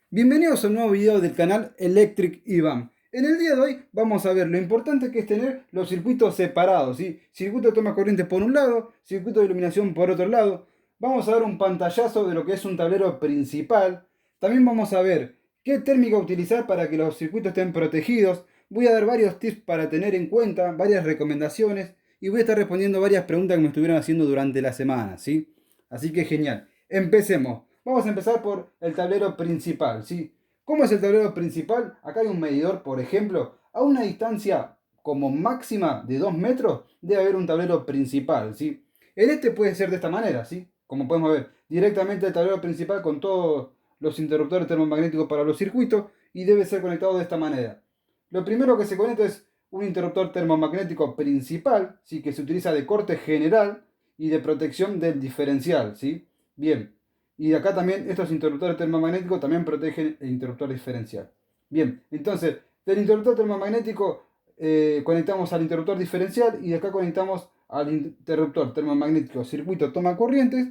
Bienvenidos a un nuevo video del canal Electric IBAM. En el día de hoy vamos a ver lo importante que es tener los circuitos separados, ¿sí? Circuito de toma corriente por un lado, circuito de iluminación por otro lado. Vamos a ver un pantallazo de lo que es un tablero principal. También vamos a ver qué térmica utilizar para que los circuitos estén protegidos. Voy a dar varios tips para tener en cuenta, varias recomendaciones y voy a estar respondiendo varias preguntas que me estuvieron haciendo durante la semana, ¿sí? Así que genial. Empecemos. Vamos a empezar por el tablero principal, ¿sí? ¿Cómo es el tablero principal? Acá hay un medidor, por ejemplo, a una distancia como máxima de 2 metros debe haber un tablero principal, ¿sí? En este puede ser de esta manera, ¿sí? Como podemos ver, directamente el tablero principal con todos los interruptores termomagnéticos para los circuitos y debe ser conectado de esta manera. Lo primero que se conecta es un interruptor termomagnético principal, ¿sí? Que se utiliza de corte general y de protección del diferencial, ¿sí? Bien. Y acá también estos interruptores termomagnéticos también protegen el interruptor diferencial. Bien, entonces del interruptor termomagnético conectamos al interruptor diferencial y de acá conectamos al interruptor termomagnético circuito toma corrientes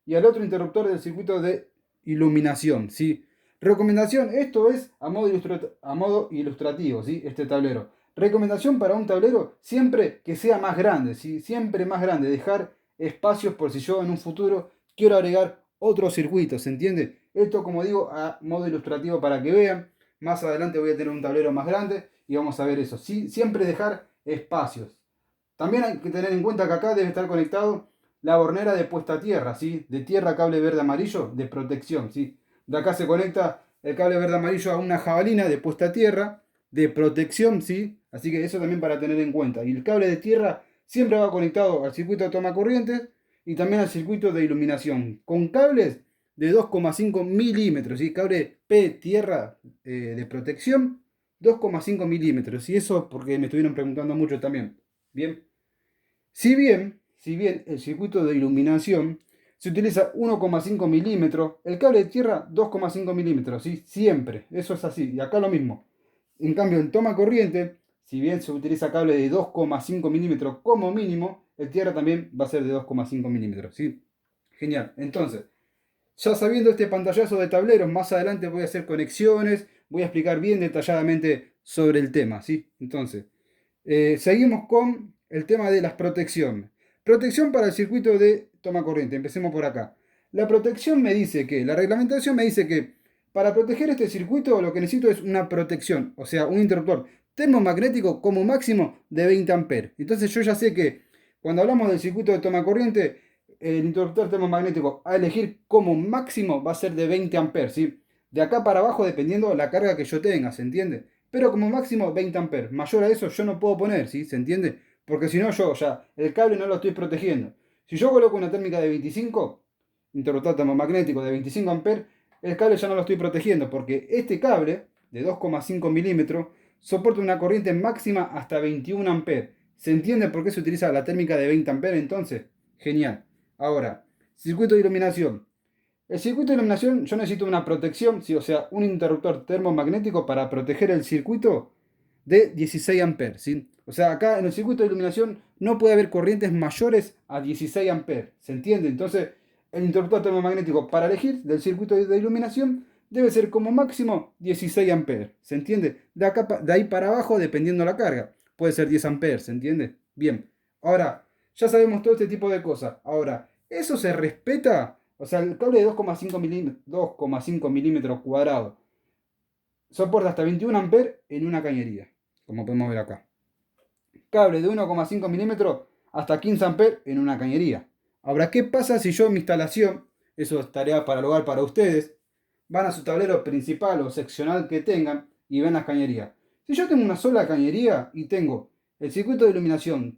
y al otro interruptor del circuito de iluminación, ¿sí? Recomendación, esto es a modo ilustrativo, ¿sí? Este tablero. Recomendación para un tablero siempre que sea más grande, ¿sí? Siempre más grande, dejar espacios por si yo en un futuro quiero agregar otro circuito, ¿se entiende? Esto, como digo, a modo ilustrativo para que vean. Más adelante voy a tener un tablero más grande y vamos a ver eso. Sí, siempre dejar espacios. También hay que tener en cuenta que acá debe estar conectado la bornera de puesta a tierra, ¿sí? De tierra cable verde amarillo de protección, ¿sí? De acá se conecta el cable verde amarillo a una jabalina de puesta a tierra de protección, ¿sí? Así que eso también para tener en cuenta. Y el cable de tierra siempre va conectado al circuito de toma corrientes y también al circuito de iluminación, con cables de 2,5 milímetros, ¿sí? Cable P tierra de protección, 2,5 milímetros. Y eso porque me estuvieron preguntando mucho también. Bien. Si bien el circuito de iluminación se utiliza 1,5 milímetros, el cable de tierra 2,5 milímetros, ¿sí? Siempre, eso es así, y acá lo mismo. En cambio, en toma corriente, si bien se utiliza cable de 2,5 milímetros como mínimo, el tierra también va a ser de 2,5 milímetros, ¿sí? Genial, entonces, ya sabiendo este pantallazo de tableros, más adelante voy a hacer conexiones, voy a explicar bien detalladamente sobre el tema, ¿sí? Entonces, seguimos con el tema de las protecciones. Protección para el circuito de toma corriente. Empecemos por acá. La protección me dice que, la reglamentación me dice que para proteger este circuito lo que necesito es una protección, o sea, un interruptor termomagnético como máximo de 20 amperes. Entonces yo ya sé que cuando hablamos del circuito de toma corriente, el interruptor termomagnético a elegir como máximo va a ser de 20 amperes, ¿sí? De acá para abajo dependiendo de la carga que yo tenga, ¿se entiende? Pero como máximo 20 amperes. Mayor a eso yo no puedo poner, ¿sí? ¿Se entiende? Porque si no yo ya el cable no lo estoy protegiendo. Si yo coloco una térmica de 25, interruptor termomagnético de 25 amperes, el cable ya no lo estoy protegiendo porque este cable de 2,5 milímetros soporta una corriente máxima hasta 21 amperes. ¿Se entiende por qué se utiliza la térmica de 20 amperes entonces? Genial. Ahora, circuito de iluminación. El circuito de iluminación yo necesito una protección, sí, o sea, un interruptor termomagnético para proteger el circuito de 16 amperes, ¿sí? O sea, acá en el circuito de iluminación no puede haber corrientes mayores a 16 amperes, ¿se entiende? Entonces, el interruptor termomagnético para elegir del circuito de iluminación debe ser como máximo 16 amperes, ¿se entiende? De ahí para abajo, dependiendo la carga, puede ser 10 amperes, ¿se entiende? Bien, ahora, ya sabemos todo este tipo de cosas. Ahora, ¿eso se respeta? O sea, el cable de 2,5 milímetros cuadrados soporta hasta 21 amperes en una cañería, como podemos ver acá. Cable de 1,5 milímetros hasta 15 amperes en una cañería. Ahora, ¿qué pasa si yo en mi instalación, eso es tarea para el hogar para ustedes, van a su tablero principal o seccional que tengan y ven las cañerías? Si yo tengo una sola cañería y tengo el circuito de iluminación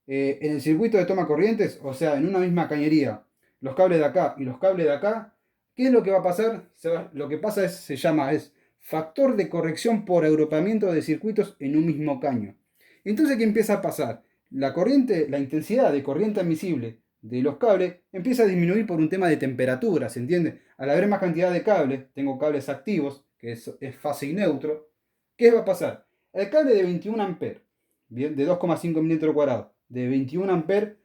en el circuito de toma corrientes, o sea, en una misma cañería, los cables de acá y los cables de acá, ¿qué es lo que va a pasar? Lo que pasa es factor de corrección por agrupamiento de circuitos en un mismo caño. Entonces, ¿qué empieza a pasar? La corriente, la intensidad de corriente admisible de los cables empieza a disminuir por un tema de temperatura, ¿se entiende? Al haber más cantidad de cables, tengo cables activos, que es fase y neutro, ¿qué va a pasar? El cable de 21 amperes, bien, de 2,5 milímetros cuadrados, de 21 amperes,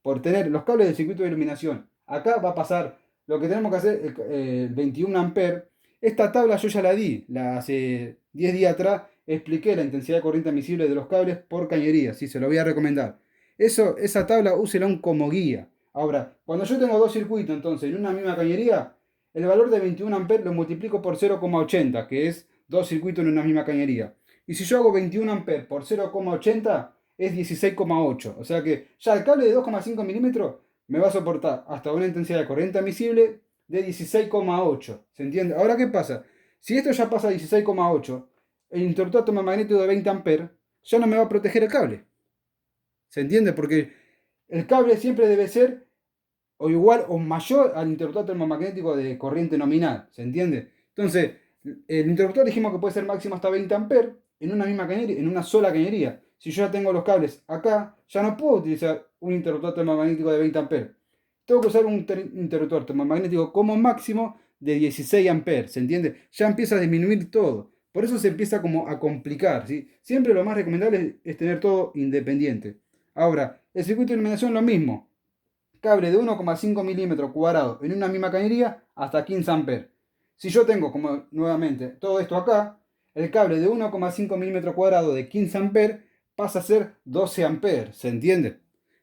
por tener los cables del circuito de iluminación. Acá va a pasar lo que tenemos que hacer, el 21 amperes, Esta tabla yo ya la di, hace 10 días atrás expliqué la intensidad de corriente admisible de los cables por cañería, sí, se lo voy a recomendar. Esa tabla úsela como guía. Ahora, cuando yo tengo dos circuitos, entonces, en una misma cañería, el valor de 21 amperes lo multiplico por 0,80, que es dos circuitos en una misma cañería. Y si yo hago 21 amperes por 0,80, es 16,8. O sea que ya el cable de 2,5 milímetros me va a soportar hasta una intensidad de corriente admisible de 16,8. ¿Se entiende? Ahora, ¿qué pasa? Si esto ya pasa a 16,8, el interruptor termomagnético de 20 amperes ya no me va a proteger el cable. ¿Se entiende? Porque el cable siempre debe ser o igual o mayor al interruptor termomagnético de corriente nominal. ¿Se entiende? Entonces, el interruptor dijimos que puede ser máximo hasta 20 amperes en una misma cañería, en una sola cañería. Si yo ya tengo los cables acá, ya no puedo utilizar un interruptor termomagnético de 20 amperes. Tengo que usar un interruptor termomagnético como máximo de 16 amperes. ¿Se entiende? Ya empieza a disminuir todo. Por eso se empieza como a complicar. ¿Sí? Siempre lo más recomendable es tener todo independiente. Ahora, el circuito de iluminación lo mismo. Cable de 1,5 milímetros cuadrados en una misma cañería hasta 15 amperes. Si yo tengo, como nuevamente, todo esto acá, el cable de 1,5 milímetros cuadrados de 15 amperes pasa a ser 12 amperes. ¿Se entiende?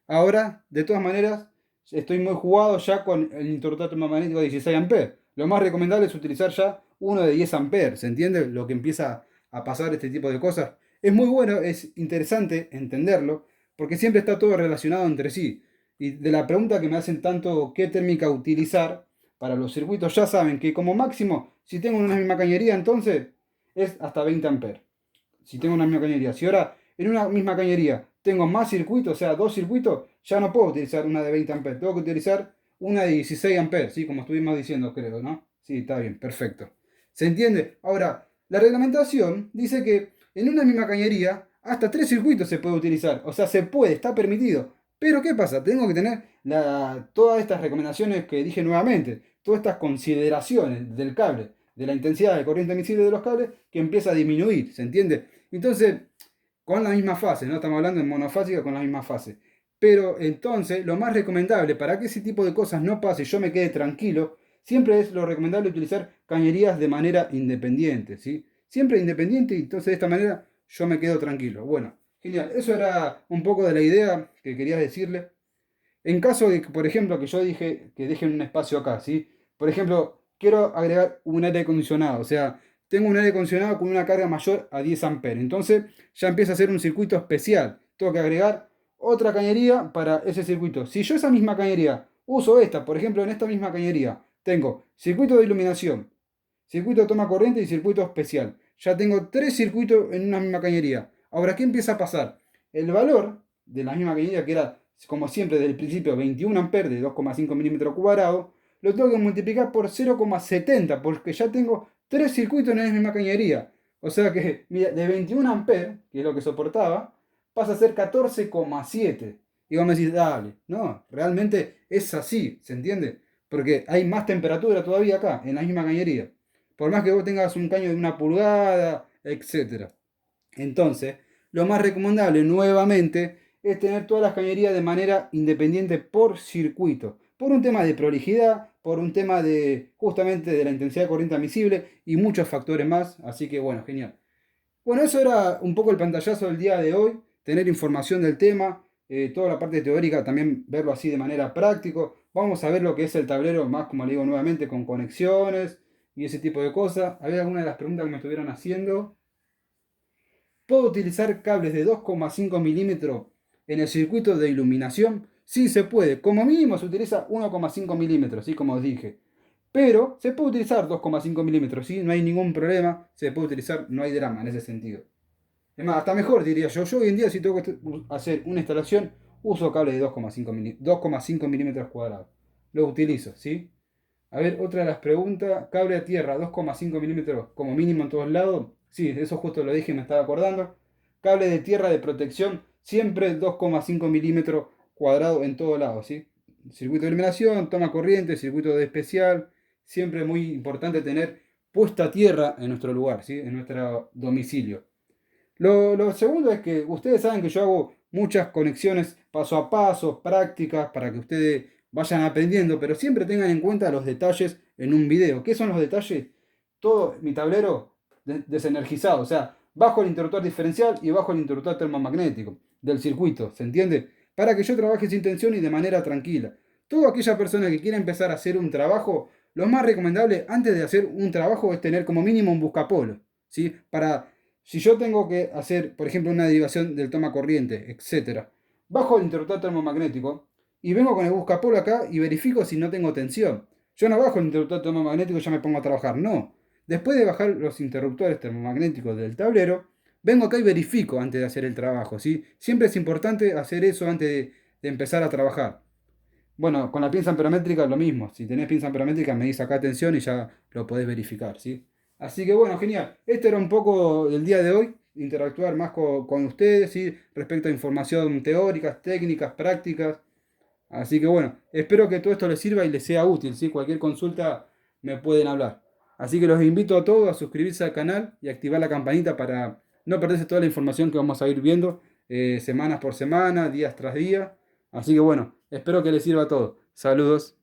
Ahora, de todas maneras, estoy muy jugado ya con el interruptor termomagnético de 16 amperes. Lo más recomendable es utilizar ya uno de 10 amperes. ¿Se entiende? Lo que empieza a pasar este tipo de cosas. Es muy bueno, es interesante entenderlo, porque siempre está todo relacionado entre sí. Y de la pregunta que me hacen tanto qué térmica utilizar para los circuitos, ya saben que como máximo, si tengo una misma cañería, entonces es hasta 20 amperes. Si tengo una misma cañería. Si ahora en una misma cañería tengo más circuitos, o sea, dos circuitos, ya no puedo utilizar una de 20 amperes. Tengo que utilizar una de 16 amperes, ¿sí? Como estuvimos diciendo, creo, ¿no? Sí, está bien, perfecto. ¿Se entiende? Ahora, la reglamentación dice que en una misma cañería hasta tres circuitos se puede utilizar. O sea, se puede, está permitido. Pero ¿qué pasa? Tengo que tener todas estas recomendaciones que dije nuevamente, todas estas consideraciones del cable, de la intensidad de corriente emisible de los cables, que empieza a disminuir, ¿se entiende? Entonces, con la misma fase, no estamos hablando en monofásica con la misma fase. Pero entonces, lo más recomendable para que ese tipo de cosas no pase y yo me quede tranquilo, siempre es lo recomendable utilizar cañerías de manera independiente, ¿sí? Siempre independiente y entonces de esta manera yo me quedo tranquilo. Bueno, genial. Eso era un poco de la idea que quería decirle. En caso de que, por ejemplo, que yo dije que dejen un espacio acá, ¿sí? Por ejemplo, quiero agregar un aire acondicionado, o sea, tengo un aire acondicionado con una carga mayor a 10 amperes, entonces ya empieza a ser un circuito especial. Tengo que agregar otra cañería para ese circuito. Si yo esa misma cañería uso esta, por ejemplo, en esta misma cañería, tengo circuito de iluminación, circuito de toma corriente y circuito especial. Ya tengo tres circuitos en una misma cañería. Ahora, ¿qué empieza a pasar? El valor de la misma cañería, que era, como siempre, desde el principio 21 amperes de 2,5 milímetros cuadrados, lo tengo que multiplicar por 0,70, porque ya tengo tres circuitos en la misma cañería. O sea que, mira, de 21 amperes, que es lo que soportaba, pasa a ser 14,7. Y vos me decís, dale, no, realmente es así, ¿se entiende? Porque hay más temperatura todavía acá, en la misma cañería. Por más que vos tengas un caño de 1 pulgada, etcétera. Entonces, lo más recomendable nuevamente es tener todas las cañerías de manera independiente por circuito. Por un tema de prolijidad, por un tema de justamente de la intensidad de corriente admisible y muchos factores más. Así que bueno, genial. Bueno, eso era un poco el pantallazo del día de hoy, tener información del tema, toda la parte teórica, también verlo así de manera práctica. Vamos a ver lo que es el tablero, más como le digo nuevamente, con conexiones y ese tipo de cosas. A ver algunas de las preguntas que me estuvieron haciendo. ¿Puedo utilizar cables de 2,5 milímetros en el circuito de iluminación? Sí, se puede. Como mínimo se utiliza 1,5 milímetros, ¿sí? Como os dije. Pero se puede utilizar 2,5 milímetros, ¿sí? No hay ningún problema. Se puede utilizar, no hay drama en ese sentido. Es más, hasta mejor diría yo. Yo hoy en día si tengo que hacer una instalación, uso cable de 2,5 milímetros cuadrados. Lo utilizo, ¿sí? A ver, otra de las preguntas. Cable a tierra, 2,5 milímetros como mínimo en todos lados. Sí, eso justo lo dije y me estaba acordando. Cable de tierra de protección, siempre 2,5 milímetros cuadrados en todos lados, ¿sí? Circuito de iluminación, toma corriente, circuito de especial. Siempre es muy importante tener puesta tierra en nuestro lugar, ¿sí? En nuestro domicilio. Lo segundo es que ustedes saben que yo hago muchas conexiones paso a paso, prácticas, para que ustedes vayan aprendiendo, pero siempre tengan en cuenta los detalles en un video. ¿Qué son los detalles? todo mi tablero desenergizado. O sea, bajo el interruptor diferencial y bajo el interruptor termomagnético del circuito, ¿se entiende? Para que yo trabaje sin tensión y de manera tranquila. Toda aquella persona que quiera empezar a hacer un trabajo, lo más recomendable antes de hacer un trabajo es tener como mínimo un buscapolo, ¿sí? Para, si yo tengo que hacer, por ejemplo, una derivación del toma corriente, etcétera, bajo el interruptor termomagnético y vengo con el buscapolo acá y verifico si no tengo tensión. Yo no bajo el interruptor termomagnético y ya me pongo a trabajar, no. Después de bajar los interruptores termomagnéticos del tablero, vengo acá y verifico antes de hacer el trabajo, ¿sí? Siempre es importante hacer eso antes de empezar a trabajar. Bueno, con la pinza amperométrica lo mismo. Si tenés pinza amperométrica, medís acá tensión y ya lo podés verificar, ¿sí? Así que bueno, genial. Este era un poco el día de hoy, interactuar más con ustedes, ¿sí? Respecto a información teóricas, técnicas, prácticas. Así que bueno, espero que todo esto les sirva y les sea útil, ¿sí? Cualquier consulta me pueden hablar. Así que los invito a todos a suscribirse al canal y activar la campanita para no perderse toda la información que vamos a ir viendo semanas por semana, días tras día. Así que bueno, espero que les sirva a todos. Saludos.